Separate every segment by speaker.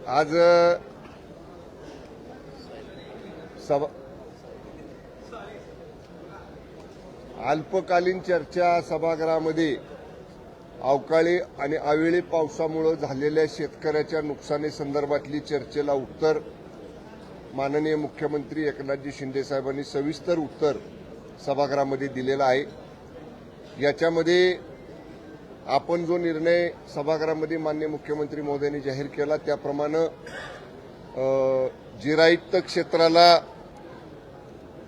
Speaker 1: आज अल्पकालीन चर्चा सभागृहामध्ये अवकाळी आणि अवेळी पावसामुळे झालेल्या शेतकऱ्याच्या नुकसानी संदर्भातली चर्चेला उत्तर माननीय मुख्यमंत्री एकनाथजी शिंदे साहेबांनी सविस्तर उत्तर सभागृहामध्ये दिलेला आहे। याच्यामध्ये आपण जो निर्णय सभागृहामध्ये माननीय मुख्यमंत्री महोदयांनी जाहीर केला त्याप्रमाणे जिरायत क्षेत्राला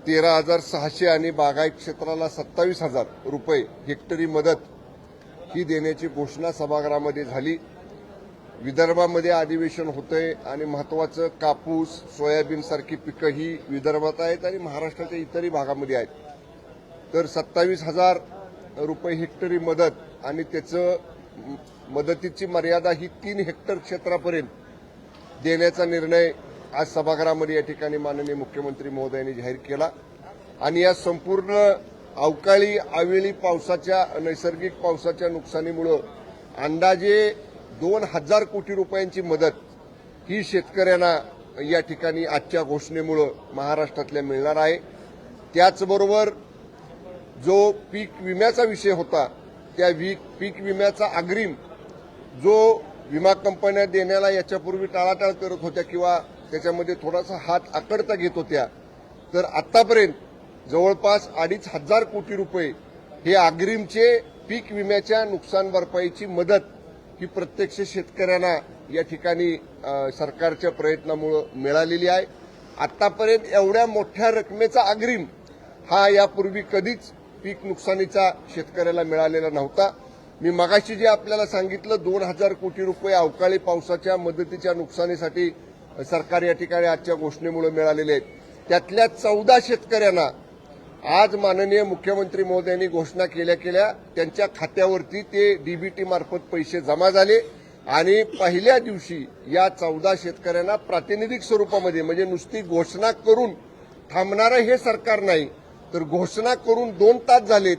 Speaker 1: 13,600 आणि बागायत क्षेत्राला 27,000 रुपये हेक्टरी मदत ही देण्याची घोषणा सभागृहामध्ये झाली। विदर्भामध्ये अधिवेशन होतंय आणि महत्त्वाचं कापूस सोयाबीन सारखी पिकं ही विदर्भात आहेत आणि महाराष्ट्राच्या इतरही भागामध्ये आहेत। तर 27,000 रुपये हेक्टरी मदत आणि त्याचं मदतीची मर्यादा ही 3 हेक्टर क्षेत्रापर्यंत देण्याचा निर्णय आज सभागृहामध्ये या ठिकाणी माननीय मुख्यमंत्री महोदयांनी जाहीर केला। आणि या संपूर्ण अवकाळी अवेळी पावसाच्या नैसर्गिक पावसाच्या नुकसानीमुळे अंदाजे 2,000 कोटी रुपयांची मदत ही शेतकऱ्यांना या ठिकाणी आजच्या घोषणेमुळे महाराष्ट्रातल्या मिळणार आहे। त्याचबरोबर जो पीक विम्याचा विषय होता त्या पीक विम्याचा अग्रिम जो विमा कंपन्या देण्याला याच्यापूर्वी टाळाटाळ करत होत्या किंवा त्याच्यामध्ये थोडासा हात आकडता घेत होत्या, तर आतापर्यंत जवळपास 2,500 कोटी रुपये हे अग्रिमचे पीक विम्याच्या नुकसान भरपाईची मदत ही प्रत्यक्ष शेतकऱ्यांना या ठिकाणी सरकारच्या प्रयत्नामुळे मिळालेली आहे। आतापर्यंत एवढ्या मोठ्या रकमेचा अग्रिम हा यापूर्वी कधीच पीक नुकसानीचा शेतकऱ्याला मिळालेला नव्हता। मी मगाशी जे आपल्याला सांगितलं 2,000 कोटी रुपये अवकाळी पावसाच्या मदतीच्या नुकसानीसाठी सरकार या ठिकाणी आजच्या घोषणेमुळे मिळालेले आहेत। त्यातल्या 14 शेतकऱ्यांना आज माननीय मुख्यमंत्री महोदयांनी घोषणा केल्या त्यांच्या खात्यावरती ते डीबीटी मार्फत पैसे जमा झाले आणि पहिल्या दिवशी या 14 शेतकऱ्यांना प्रातिनिधिक स्वरूपामध्ये म्हणजे नुसती घोषणा करून थांबणारं हे सरकार नाही, तर घोषणा करून 2 तास झालेत।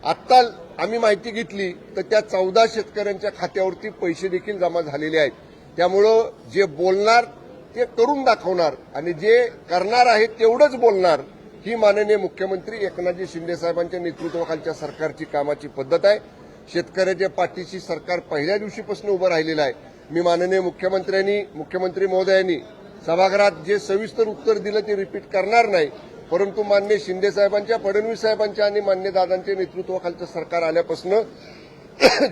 Speaker 1: आत्ता आम्ही माहिती घेतली तर त्या 14 शेतकऱ्यांच्या खात्यावरती पैसे देखील जमा झालेले आहेत। त्यामुळं जे बोलणार ते करून दाखवणार आणि जे करणार आहे तेवढंच बोलणार ही माननीय मुख्यमंत्री एकनाथजी शिंदे साहेबांच्या नेतृत्वाखालच्या सरकारची कामाची पद्धत आहे। शेतकऱ्याच्या पाठीशी सरकार पहिल्या दिवशीपासून उभं राहिलेलं आहे। मी माननीय मुख्यमंत्री महोदयांनी सभागृहात जे सविस्तर उत्तर दिलं ते रिपीट करणार नाही, परंतु माननीय शिंदे साहेबांच्या फडणवीस साहेबांच्या आणि मान्य दादांच्या नेतृत्वाखालचं सरकार आल्यापासून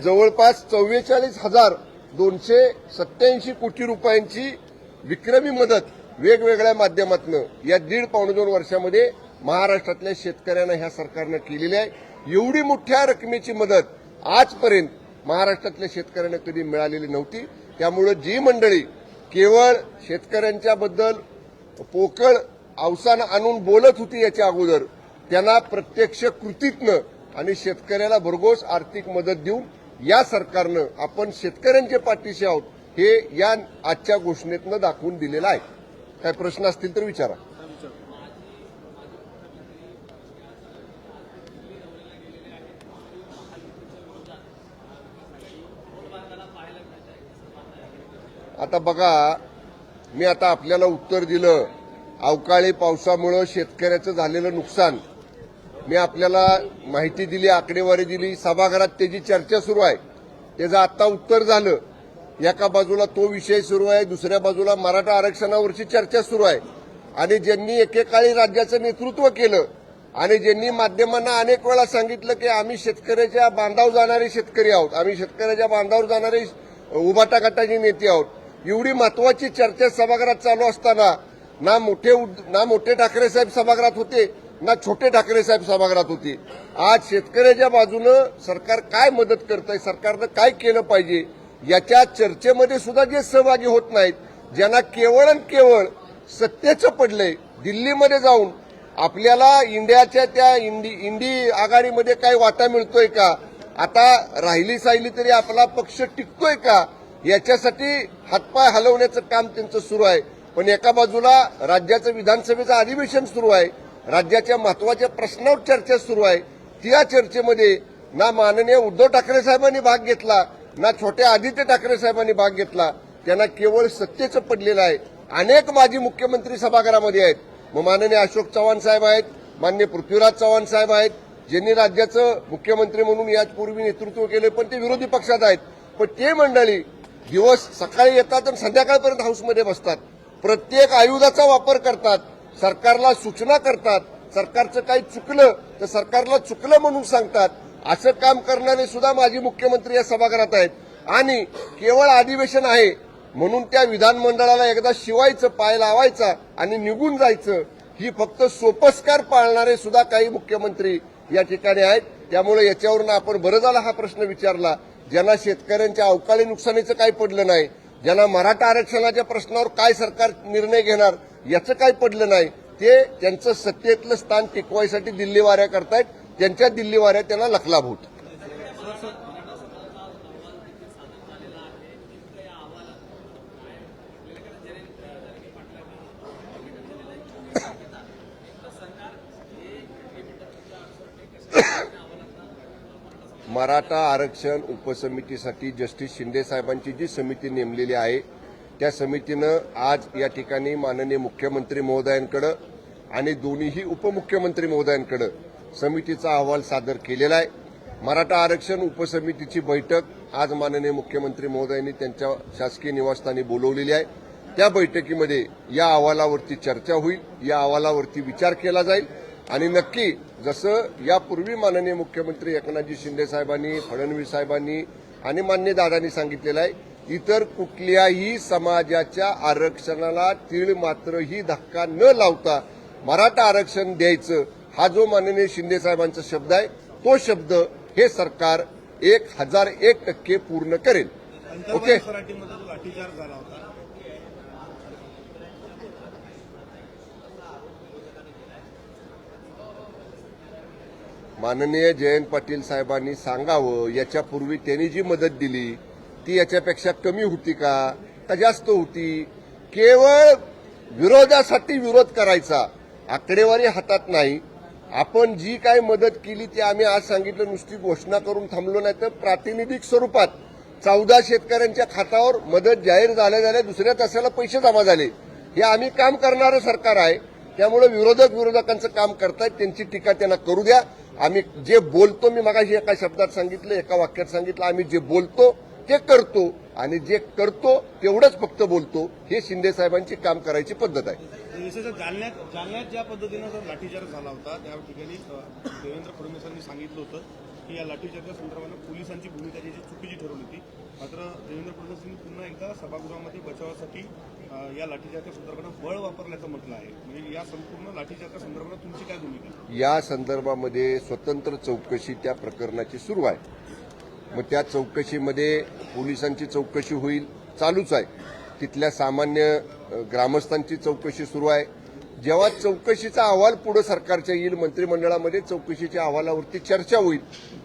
Speaker 1: जवळपास 44,287 कोटी रुपयांची विक्रमी मदत वेगवेगळ्या माध्यमातून या 1.5-2 वर्षामध्ये महाराष्ट्रातल्या शेतकऱ्यांना ह्या सरकारनं केलेली आहे। एवढी मोठ्या रकमेची मदत आजपर्यंत महाराष्ट्रातल्या शेतकऱ्यांना कधी मिळालेली नव्हती। त्यामुळे जी मंडळी केवळ शेतकऱ्यांच्याबद्दल पोकळ अवसान आणून बोलत होती याच्या अगोदर, त्यांना प्रत्यक्ष कृतीतनं आणि शेतकऱ्याला भरघोस आर्थिक मदत देऊन या सरकारनं आपण शेतकऱ्यांच्या पाठीशी आहोत हे या आजच्या घोषणेतनं दाखवून दिलेलं आहे। काय प्रश्न असतील तर विचारा। आता बघा, मी आता आपल्याला उत्तर दिलं अवकाळी पावसामुळे शेतकऱ्याचं झालेलं नुकसान, मी आपल्याला माहिती दिली, आकडेवारी दिली, सभागृहात त्याची चर्चा सुरू आहे, त्याचं आता उत्तर झालं। एका बाजूला तो विषय सुरू आहे, दुसऱ्या बाजूला मराठा आरक्षणावरची चर्चा सुरू आहे आणि ज्यांनी एकेकाळी राज्याचं नेतृत्व केलं आणि ज्यांनी माध्यमांना अनेक वेळा सांगितलं की आम्ही शेतकऱ्याच्या बांधावर जाणारे शेतकरी आहोत, आम्ही शेतकऱ्याच्या बांधावर जाणारे उभाटा गटाचे नेते आहोत, एवढी महत्वाची चर्चा सभागृहात चालू असताना ना मोठे ठाकरे साहेब सभागृहात होते ना छोटे ठाकरे साहेब सभागृहात होते। आज शेतकऱ्याच्या बाजूनं सरकार काय मदत करतंय, सरकारनं काय केलं पाहिजे याच्या चर्चेमध्ये सुद्धा जे सहभागी होत नाहीत, ज्यांना केवळ आणि केवळ सत्तेचं पडलंय, दिल्लीमध्ये जाऊन आपल्याला इंडियाच्या त्या इंडी आघाडीमध्ये काय वाटा मिळतोय का, आता राहिली साहिली तरी आपला पक्ष टिकतोय का, याच्यासाठी हातपाय हलवण्याचं काम त्यांचं सुरू आहे। पण एका बाजूला राज्याचं विधानसभेचं अधिवेशन सुरू आहे, राज्याच्या महत्वाच्या प्रश्नावर चर्चा सुरू आहे, त्या चर्चेमध्ये ना माननीय उद्धव ठाकरे साहेबांनी भाग घेतला ना छोट्या आदित्य ठाकरे साहेबांनी भाग घेतला। त्यांना केवळ सत्तेचं पडलेलं आहे. अनेक माजी मुख्यमंत्री सभागृहामध्ये आहेत. मग माननीय अशोक चव्हाण साहेब आहेत, माननीय पृथ्वीराज चव्हाण साहेब आहेत, ज्यांनी राज्याचं मुख्यमंत्री म्हणून यापूर्वी नेतृत्व केले, पण ते विरोधी पक्षात आहेत. पण ते मंडळी दिवस सकाळी येतात आणि संध्याकाळपर्यंत हाऊसमध्ये बसतात. प्रत्येक आयुधाचा वापर करतात, सरकारला सूचना करतात. सरकारचं काही चुकलं तर सरकारला चुकलं म्हणून सांगतात. असं काम करणारे सुद्धा माजी मुख्यमंत्री या सभागृहात आहेत. आणि केवळ अधिवेशन आहे म्हणून त्या विधानमंडळाला एकदा शिवायचं, पाय लावायचा आणि निघून जायचं, ही फक्त सोपस्कार पाळणारे सुद्धा काही मुख्यमंत्री या ठिकाणी आहेत. त्यामुळे याच्यावरून आपण बरं झालं हा प्रश्न विचारला. ज्यांना शेतकऱ्यांच्या अवकाळी नुकसानीचं काही पडलं नाही, ज्यांना मराठा आरक्षणाच्या प्रश्नावर काय सरकार निर्णय घेणार याचं काही पडलं नाही, ते त्यांचं सत्तेतलं स्थान टिकवायसाठी दिल्ली वाऱ्या करतायत. त्यांच्या दिल्ली वाऱ्या त्यांना लखलाभूत. मराठा आरक्षण उपसमितीसाठी जस्टिस शिंदे साहेबांची जी समिती नेमलेली आहे त्या समितीनं आज या ठिकाणी माननीय मुख्यमंत्री महोदयांकडे आणि दोन्हीही उपमुख्यमंत्री महोदयांकडे समितीचा अहवाल सादर केलेला आहे. मराठा आरक्षण उपसमितीची बैठक आज माननीय मुख्यमंत्री महोदयांनी त्यांच्या शासकीय निवासस्थानी बोलवलेली आहे. त्या बैठकीमध्ये या अहवालावरती चर्चा होईल, या अहवालावरती विचार केला जाईल आणि नक्की जसं यापूर्वी माननीय मुख्यमंत्री एकनाथजी शिंदे साहेबांनी, फडणवीस साहेबांनी आणि मान्य दादांनी सांगितलेलं आहे, इतर कुठल्याही समाजाच्या आरक्षणाला तीळ मात्रही धक्का न लावता मराठा आरक्षण द्यायचं, हा जो माननीय शिंदे साहेबांचा शब्द आहे तो शब्द हे सरकार 1001% पूर्ण करेल. ओके. माननीय जयंत पाटील साहेबांनी सांगावं, याच्यापूर्वी त्यांनी जी मदत दिली ती याच्यापेक्षा कमी होती का जास्त होती? केवळ विरोधासाठी विरोध करायचा, आकडेवारी हातात नाही. आपण जी काय मदत केली ती आम्ही आज सांगितलं, नुसती घोषणा करून थांबलो नाही तर प्रातिनिधिक स्वरूपात 14 शेतकऱ्यांच्या खात्यावर मदत जाहीर झाल्या दुसऱ्या तासाला पैसे जमा झाले. हे आम्ही काम करणारं सरकार आहे. त्यामुळे विरोधकांचं काम करतायत, त्यांची टीका त्यांना करू द्या. आम्ही जे बोलतो, मी मगाशी एका शब्दात सांगितलं, एका वाक्यात सांगितलं, आम्ही जे बोलतो ते करतो आणि जे करतो तेवढंच फक्त बोलतो. हे शिंदे साहेबांची काम करायची पद्धत आहे.
Speaker 2: जालन्यात ज्या पद्धतीनं जर लाठीचार्ज झाला होता त्या ठिकाणी देवेंद्र फडणवीसांनी सांगितलं होतं की या लाठीचार्जच्या संदर्भानं पोलिसांची भूमिका जी चुकीची ठरवली होती. मात्र देवेंद्र फडणवीसांनी पुन्हा एकदा सभागृहामध्ये बचावासाठी या लाठीचार्जच्या संदर्भानं बळ वापरल्याचं म्हटलं आहे. म्हणजे या संपूर्ण लाठीचार्जच्या संदर्भानं तुमची काय भूमिका?
Speaker 1: या संदर्भामध्ये स्वतंत्र चौकशी त्या प्रकरणाची सुरू आहे. मग त्या चौकशीमध्ये पोलिसांची चौकशी होईल, चालूच आहे. तिथल्या सामान्य ग्रामस्थांची चौकशी सुरू आहे. जेव्हा चौकशीचा अहवाल पुढे सरकारच्या येईल, मंत्रिमंडळामध्ये चौकशीच्या अहवालावरती चर्चा होईल,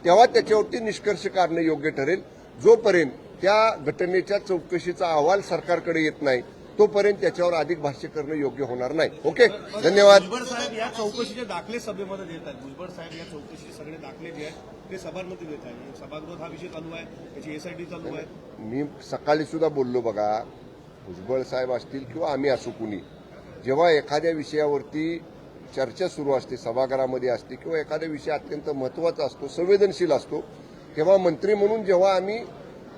Speaker 1: तेव्हा त्याच्यावरती निष्कर्ष काढणं योग्य ठरेल. जोपर्यंत त्या घटनेच्या चौकशीचा अहवाल सरकारकडे येत नाही तोपर्यंत त्याच्यावर अधिक भाष्य करणं योग्य होणार नाही. ओके, धन्यवाद.
Speaker 2: भुजबळ साहेब या चौकशीचे दाखले सभेमध्ये देत आहेत. भुजबळ साहेब या चौकशीचे सगळे दाखले जे आहेत ते सभांमध्ये देत आहेत. सभागृहात हा विषय चालू आहे, त्याची एसआयटी चालू आहे.
Speaker 1: मी सकाळी सुद्धा बोललो बघा, भुजबळ साहेब असतील किंवा आम्ही असू कुणी, जेव्हा एखाद्या विषयावरती चर्चा सुरू असते, सभागृहामध्ये असते किंवा एखादा विषय अत्यंत महत्वाचा असतो, संवेदनशील असतो, तेव्हा मंत्री म्हणून जेव्हा आम्ही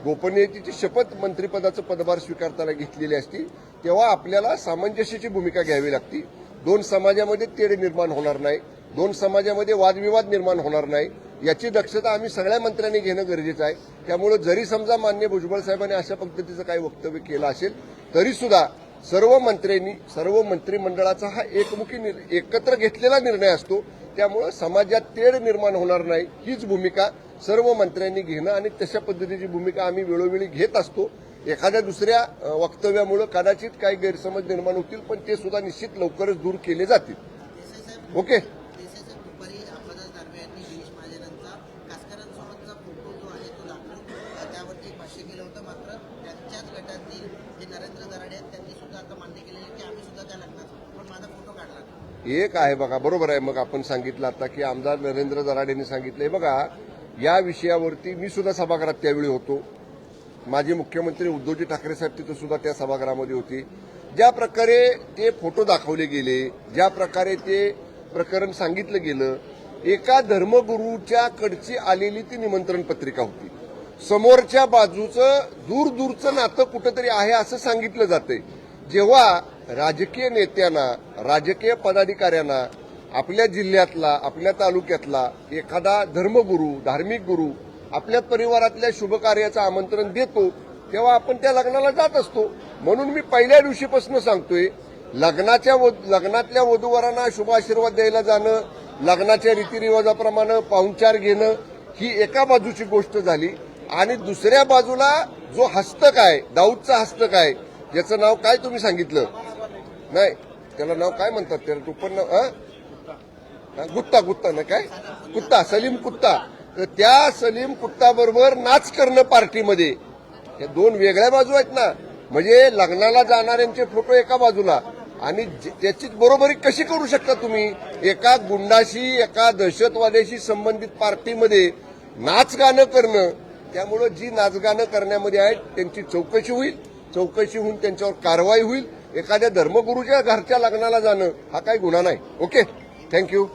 Speaker 1: गोपनीयतेची शपथ मंत्रिपदाचं पदभार स्वीकारताना घेतलेली असती तेव्हा आपल्याला सामंजस्याची भूमिका घ्यावी लागते. दोन समाजामध्ये तेढ निर्माण होणार नाही, दोन समाजामध्ये वादविवाद निर्माण होणार नाही, याची दक्षता आम्ही सगळ्या मंत्र्यांनी घेणं गरजेचं आहे. त्यामुळे जरी समजा मान्य भुजबळ साहेबांनी अशा पद्धतीचं काही वक्तव्य केलं असेल तरी सुद्धा सर्व मंत्र्यांनी, सर्व मंत्रिमंडळाचा हा एकमुखी एकत्र घेतलेला निर्णय असतो. त्यामुळे समाजात तेढ निर्माण होणार नाही हीच भूमिका सर्व मंत्र्यांनी घेणं आणि तशा पद्धतीची भूमिका आम्ही वेळोवेळी घेत असतो. एखाद्या दुसऱ्या वक्तव्यामुळे कदाचित काही गैरसमज निर्माण होतील, पण ते सुद्धा निश्चित लवकरच दूर केले जातील. ओके. एक आहे बघा, बरोबर आहे. मग आपण सांगितलं आता की आमदार नरेंद्र दराडेंनी सांगितलंय बघा, या विषयावरती मी सुद्धा सभागृहात त्यावेळी होतो. माजी मुख्यमंत्री उद्धवजी ठाकरे साहेब तिथं सुद्धा त्या सभागृहामध्ये होते. ज्या प्रकारे ते फोटो दाखवले गेले, ज्या प्रकारे ते प्रकरण सांगितलं गेलं, एका धर्मगुरूच्या कडची आलेली ती निमंत्रण पत्रिका होती. समोरच्या बाजूचं दूरदूरचं नातं कुठंतरी आहे असं सांगितलं जातंय. जेव्हा राजकीय नेत्यांना, राजकीय पदाधिकाऱ्यांना आपल्या जिल्ह्यातला, आपल्या तालुक्यातला एखादा धर्मगुरू, धार्मिक गुरु आपल्या परिवारातल्या शुभकार्याचं आमंत्रण देतो, तेव्हा आपण त्या लग्नाला जात असतो. म्हणून मी पहिल्या दिवशीपासून सांगतोय, लग्नातल्या वधूवरांना शुभ आशीर्वाद द्यायला जाणं, लग्नाच्या रीतिरिवाजाप्रमाणे पाहुणचार घेणं ही एका बाजूची गोष्ट झाली. आणि दुसऱ्या बाजूला जो हस्तक आहे, दाऊदचा हस्तक आहे, ज्याचं नाव काय तुम्ही सांगितलं नाही, त्याला नाव काय म्हणतात, त्याला टोपण नाव गुत्ता ना काय, कुत्ता, सलीम कुत्ता. तर त्या सलीम कुत्ता बरोबर नाच करणं पार्टीमध्ये, हे दोन वेगळ्या बाजू आहेत ना. म्हणजे लग्नाला जाणाऱ्यांचे फोटो एका बाजूला आणि त्याची बरोबरी कशी करू शकता तुम्ही? एका गुंडाशी, एका दहशतवाद्याशी संबंधित पार्टीमध्ये नाच गाणं करणं. त्यामुळं जी नाचगाणं करण्यामध्ये आहेत त्यांची चौकशी होईल, चौकशी होऊन त्यांच्यावर कारवाई होईल. एखाद्या धर्मगुरूच्या घरच्या लग्नाला जाणं हा काही गुन्हा नाही. Okay, thank you.